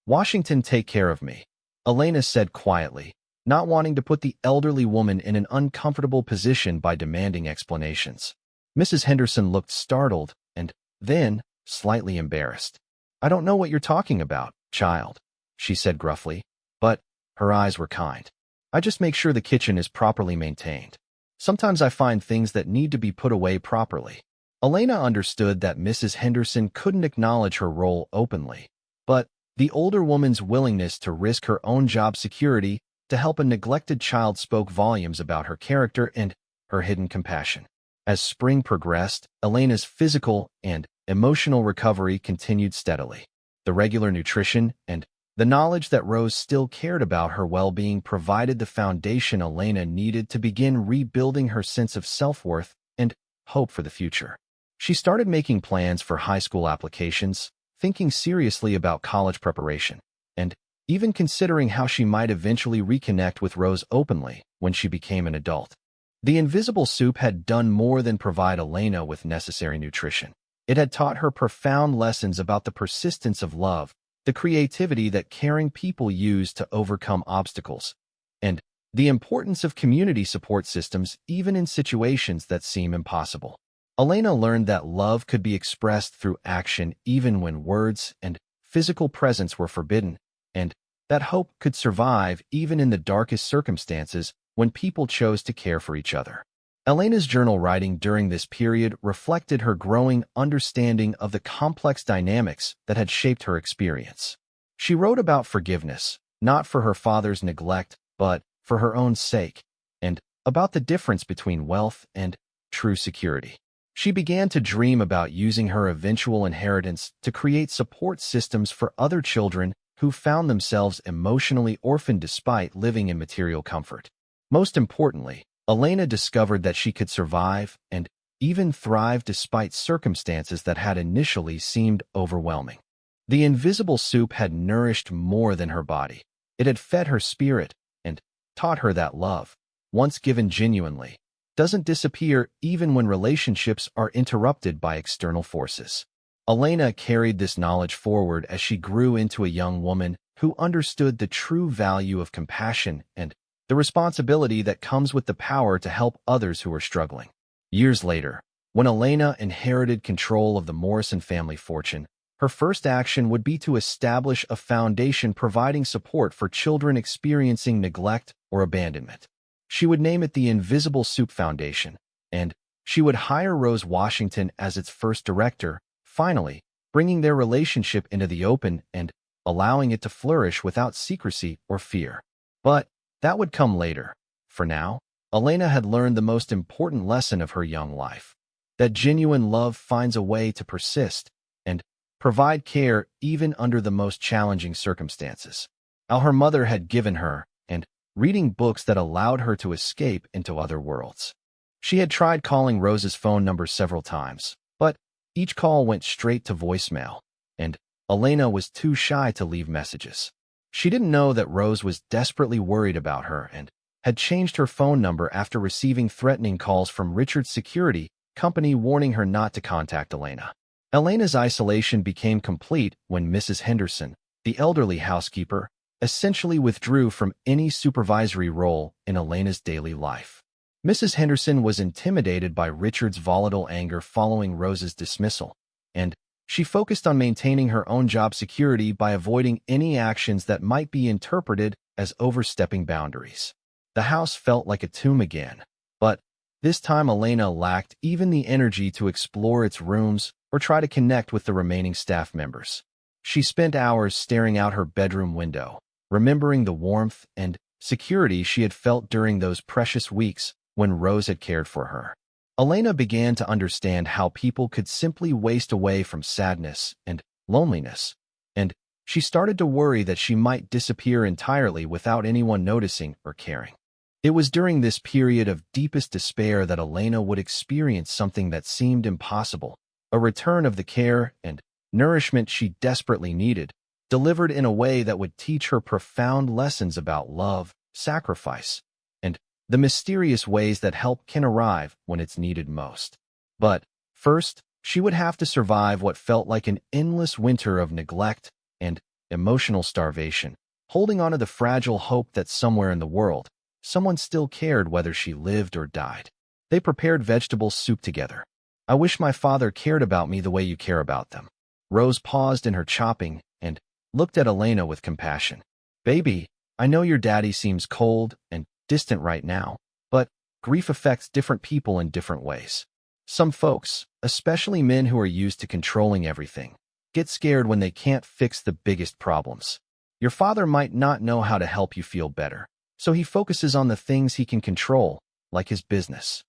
Washington take care of me," Elena said quietly, not wanting to put the elderly woman in an uncomfortable position by demanding explanations. Mrs. Henderson looked startled and then slightly embarrassed. "I don't know what you're talking about, child," she said gruffly, but her eyes were kind. "I just make sure the kitchen is properly maintained. Sometimes I find things that need to be put away properly." Elena understood that Mrs. Henderson couldn't acknowledge her role openly, but the older woman's willingness to risk her own job security to help a neglected child spoke volumes about her character and her hidden compassion. As spring progressed, Elena's physical and emotional recovery continued steadily. The regular nutrition and the knowledge that Rose still cared about her well-being provided the foundation Elena needed to begin rebuilding her sense of self-worth and hope for the future. She started making plans for high school applications, thinking seriously about college preparation, and even considering how she might eventually reconnect with Rose openly when she became an adult. The invisible soup had done more than provide Elena with necessary nutrition. It had taught her profound lessons about the persistence of love, the creativity that caring people use to overcome obstacles, and the importance of community support systems even in situations that seem impossible. Elena learned that love could be expressed through action even when words and physical presence were forbidden, and that hope could survive even in the darkest circumstances when people chose to care for each other. Elena's journal writing during this period reflected her growing understanding of the complex dynamics that had shaped her experience. She wrote about forgiveness, not for her father's neglect, but for her own sake, and about the difference between wealth and true security. She began to dream about using her eventual inheritance to create support systems for other children who found themselves emotionally orphaned despite living in material comfort. Most importantly, Elena discovered that she could survive and even thrive despite circumstances that had initially seemed overwhelming. The invisible soup had nourished more than her body. It had fed her spirit and taught her that love, once given genuinely, doesn't disappear even when relationships are interrupted by external forces. Elena carried this knowledge forward as she grew into a young woman who understood the true value of compassion and the responsibility that comes with the power to help others who are struggling. Years later, when Elena inherited control of the Morrison family fortune, her first action would be to establish a foundation providing support for children experiencing neglect or abandonment. She would name it the Invisible Soup Foundation, and she would hire Rose Washington as its first director, finally bringing their relationship into the open and allowing it to flourish without secrecy or fear. But that would come later. For now, Elena had learned the most important lesson of her young life, that genuine love finds a way to persist and provide care even under the most challenging circumstances. How her mother had given her, and reading books that allowed her to escape into other worlds. She had tried calling Rose's phone number several times, but each call went straight to voicemail, and Elena was too shy to leave messages. She didn't know that Rose was desperately worried about her and had changed her phone number after receiving threatening calls from Richard's security company warning her not to contact Elena. Elena's isolation became complete when Mrs. Henderson, the elderly housekeeper, essentially withdrew from any supervisory role in Elena's daily life. Mrs. Henderson was intimidated by Richard's volatile anger following Rose's dismissal, and she focused on maintaining her own job security by avoiding any actions that might be interpreted as overstepping boundaries. The house felt like a tomb again, but this time Elena lacked even the energy to explore its rooms or try to connect with the remaining staff members. She spent hours staring out her bedroom window, remembering the warmth and security she had felt during those precious weeks when Rose had cared for her. Elena began to understand how people could simply waste away from sadness and loneliness, and she started to worry that she might disappear entirely without anyone noticing or caring. It was during this period of deepest despair that Elena would experience something that seemed impossible, a return of the care and nourishment she desperately needed, delivered in a way that would teach her profound lessons about love, sacrifice, and the mysterious ways that help can arrive when it's needed most. But first, she would have to survive what felt like an endless winter of neglect and emotional starvation, holding on to the fragile hope that somewhere in the world, someone still cared whether she lived or died. They prepared vegetable soup together. "I wish my father cared about me the way you care about them." Rose paused in her chopping and looked at Elena with compassion. "Baby, I know your daddy seems cold and distant right now, but grief affects different people in different ways. Some folks, especially men who are used to controlling everything, get scared when they can't fix the biggest problems. Your father might not know how to help you feel better, so he focuses on the things he can control, like his business."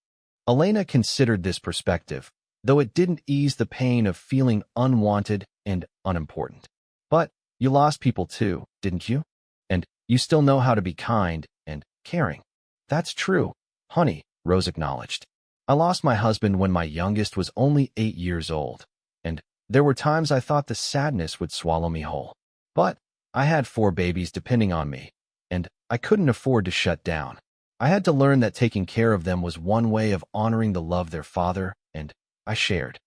Elena considered this perspective, though it didn't ease the pain of feeling unwanted and unimportant. "But you lost people too, didn't you? And you still know how to be kind and caring." "That's true, honey," Rose acknowledged. "I lost my husband when my youngest was only 8 years old, and there were times I thought the sadness would swallow me whole. But I had 4 babies depending on me, and I couldn't afford to shut down. I had to learn that taking care of them was one way of honoring the love their father and I shared."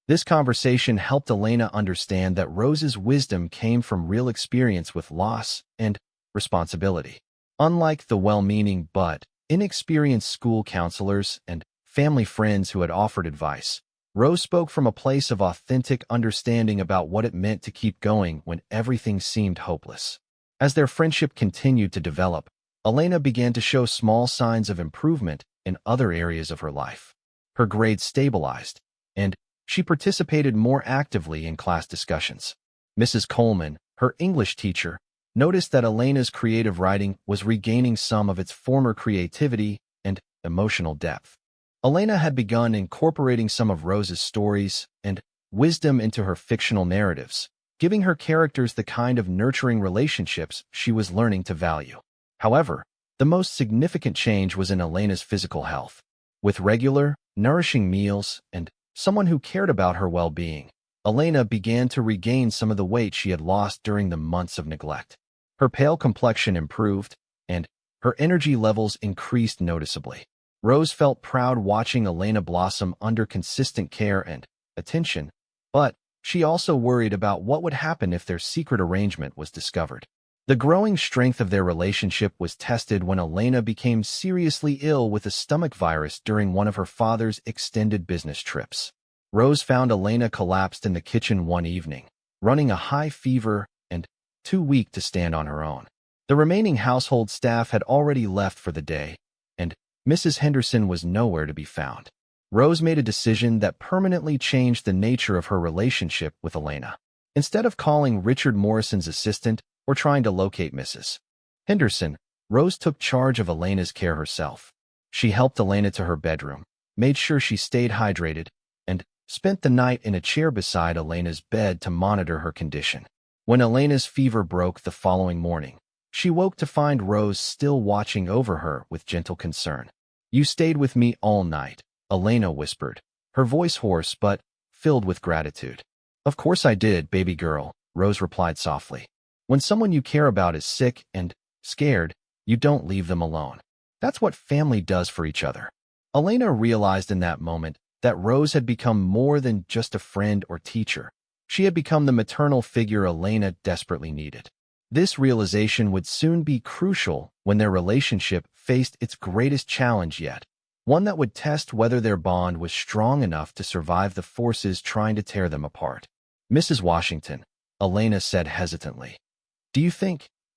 This conversation helped Elena understand that Rose's wisdom came from real experience with loss and responsibility. Unlike the well-meaning but inexperienced school counselors and family friends who had offered advice, Rose spoke from a place of authentic understanding about what it meant to keep going when everything seemed hopeless. As their friendship continued to develop, Elena began to show small signs of improvement in other areas of her life. Her grades stabilized, and she participated more actively in class discussions. Mrs. Coleman, her English teacher, noticed that Elena's creative writing was regaining some of its former creativity and emotional depth. Elena had begun incorporating some of Rose's stories and wisdom into her fictional narratives, giving her characters the kind of nurturing relationships she was learning to value. However, the most significant change was in Elena's physical health. With regular, nourishing meals and someone who cared about her well-being, Elena began to regain some of the weight she had lost during the months of neglect. Her pale complexion improved, and her energy levels increased noticeably. Rose felt proud watching Elena blossom under consistent care and attention, but she also worried about what would happen if their secret arrangement was discovered. The growing strength of their relationship was tested when Elena became seriously ill with a stomach virus during one of her father's extended business trips. Rose found Elena collapsed in the kitchen one evening, running a high fever and too weak to stand on her own. The remaining household staff had already left for the day, and Mrs. Henderson was nowhere to be found. Rose made a decision that permanently changed the nature of her relationship with Elena. Instead of calling Richard Morrison's assistant or trying to locate Mrs. Henderson, Rose took charge of Elena's care herself. She helped Elena to her bedroom, made sure she stayed hydrated, and spent the night in a chair beside Elena's bed to monitor her condition. When Elena's fever broke the following morning, she woke to find Rose still watching over her with gentle concern. "You stayed with me all night," Elena whispered, her voice hoarse but filled with gratitude. "Of course I did, baby girl," Rose replied softly. "When someone you care about is sick and scared, you don't leave them alone. That's what family does for each other." Elena realized in that moment that Rose had become more than just a friend or teacher. She had become the maternal figure Elena desperately needed. This realization would soon be crucial when their relationship faced its greatest challenge yet, one that would test whether their bond was strong enough to survive the forces trying to tear them apart. "Mrs. Washington," Elena said hesitantly,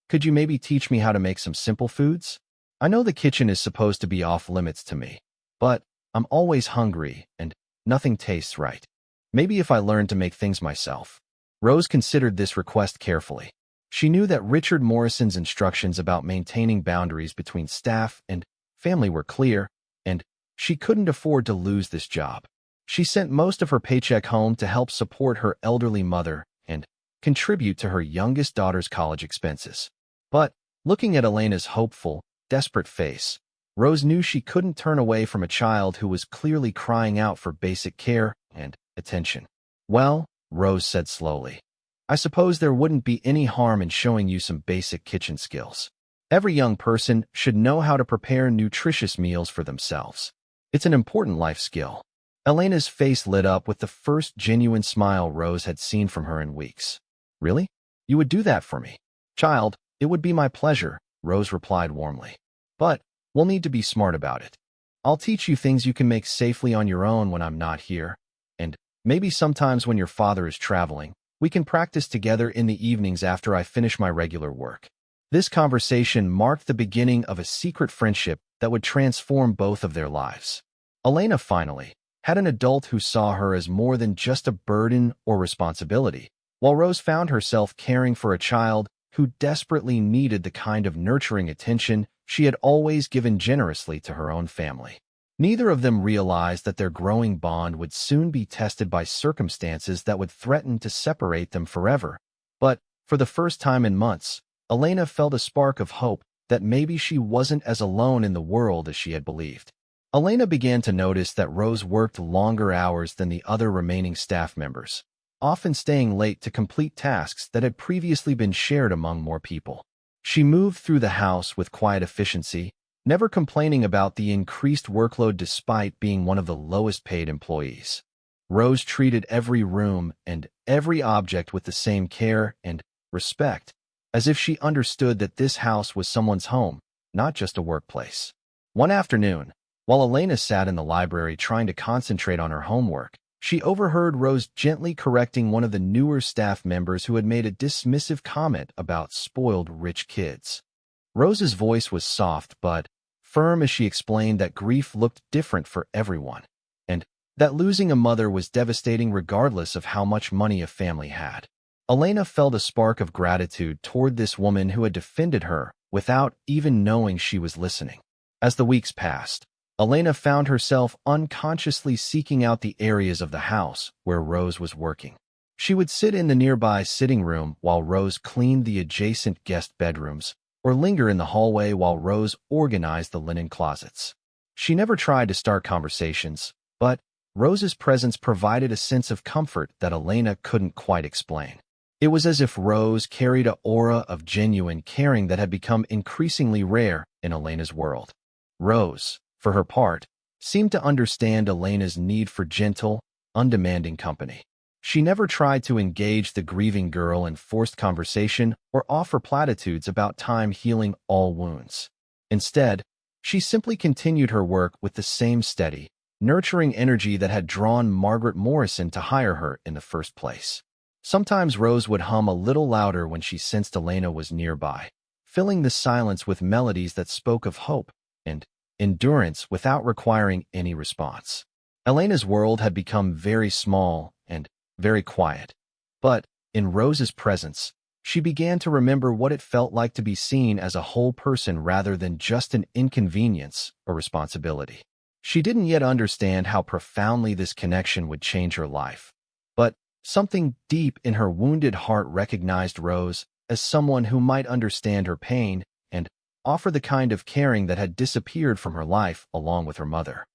could you maybe teach me how to make some simple foods? I know the kitchen is supposed to be off limits to me, but I'm always hungry and nothing tastes right. Maybe if I learned to make things myself." Rose considered this request carefully. She knew that Richard Morrison's instructions about maintaining boundaries between staff and family were clear, and she couldn't afford to lose this job. She sent most of her paycheck home to help support her elderly mother and contribute to her youngest daughter's college expenses. But looking at Elena's hopeful, desperate face, Rose knew she couldn't turn away from a child who was clearly crying out for basic care and attention. "Well," Rose said slowly, "I suppose there wouldn't be any harm in showing you some basic kitchen skills. Every young person should know how to prepare nutritious meals for themselves. It's an important life skill." Elena's face lit up with the first genuine smile Rose had seen from her in weeks. "Really? You would do that for me?" "Child, it would be my pleasure," Rose replied warmly. "But we'll need to be smart about it. I'll teach you things you can make safely on your own when I'm not here, and maybe sometimes when your father is traveling, we can practice together in the evenings after I finish my regular work." This conversation marked the beginning of a secret friendship that would transform both of their lives. Elena finally had an adult who saw her as more than just a burden or responsibility, while Rose found herself caring for a child who desperately needed the kind of nurturing attention she had always given generously to her own family. Neither of them realized that their growing bond would soon be tested by circumstances that would threaten to separate them forever. But for the first time in months, Elena felt a spark of hope that maybe she wasn't as alone in the world as she had believed. Elena began to notice that Rose worked longer hours than the other remaining staff members, often staying late to complete tasks that had previously been shared among more people. She moved through the house with quiet efficiency, never complaining about the increased workload despite being one of the lowest-paid employees. Rose treated every room and every object with the same care and respect, as if she understood that this house was someone's home, not just a workplace. One afternoon, while Elena sat in the library trying to concentrate on her homework, she overheard Rose gently correcting one of the newer staff members who had made a dismissive comment about spoiled rich kids. Rose's voice was soft but firm as she explained that grief looked different for everyone, and that losing a mother was devastating regardless of how much money a family had. Elena felt a spark of gratitude toward this woman who had defended her without even knowing she was listening. As the weeks passed, Elena found herself unconsciously seeking out the areas of the house where Rose was working. She would sit in the nearby sitting room while Rose cleaned the adjacent guest bedrooms, or linger in the hallway while Rose organized the linen closets. She never tried to start conversations, but Rose's presence provided a sense of comfort that Elena couldn't quite explain. It was as if Rose carried an aura of genuine caring that had become increasingly rare in Elena's world. Rose, for her part, seemed to understand Elena's need for gentle, undemanding company. She never tried to engage the grieving girl in forced conversation or offer platitudes about time healing all wounds. Instead, she simply continued her work with the same steady, nurturing energy that had drawn Margaret Morrison to hire her in the first place. Sometimes Rose would hum a little louder when she sensed Elena was nearby, filling the silence with melodies that spoke of hope and endurance without requiring any response. Elena's world had become very small and very quiet, but in Rose's presence, she began to remember what it felt like to be seen as a whole person rather than just an inconvenience or responsibility. She didn't yet understand how profoundly this connection would change her life, but something deep in her wounded heart recognized Rose as someone who might understand her pain and offer the kind of caring that had disappeared from her life along with her mother.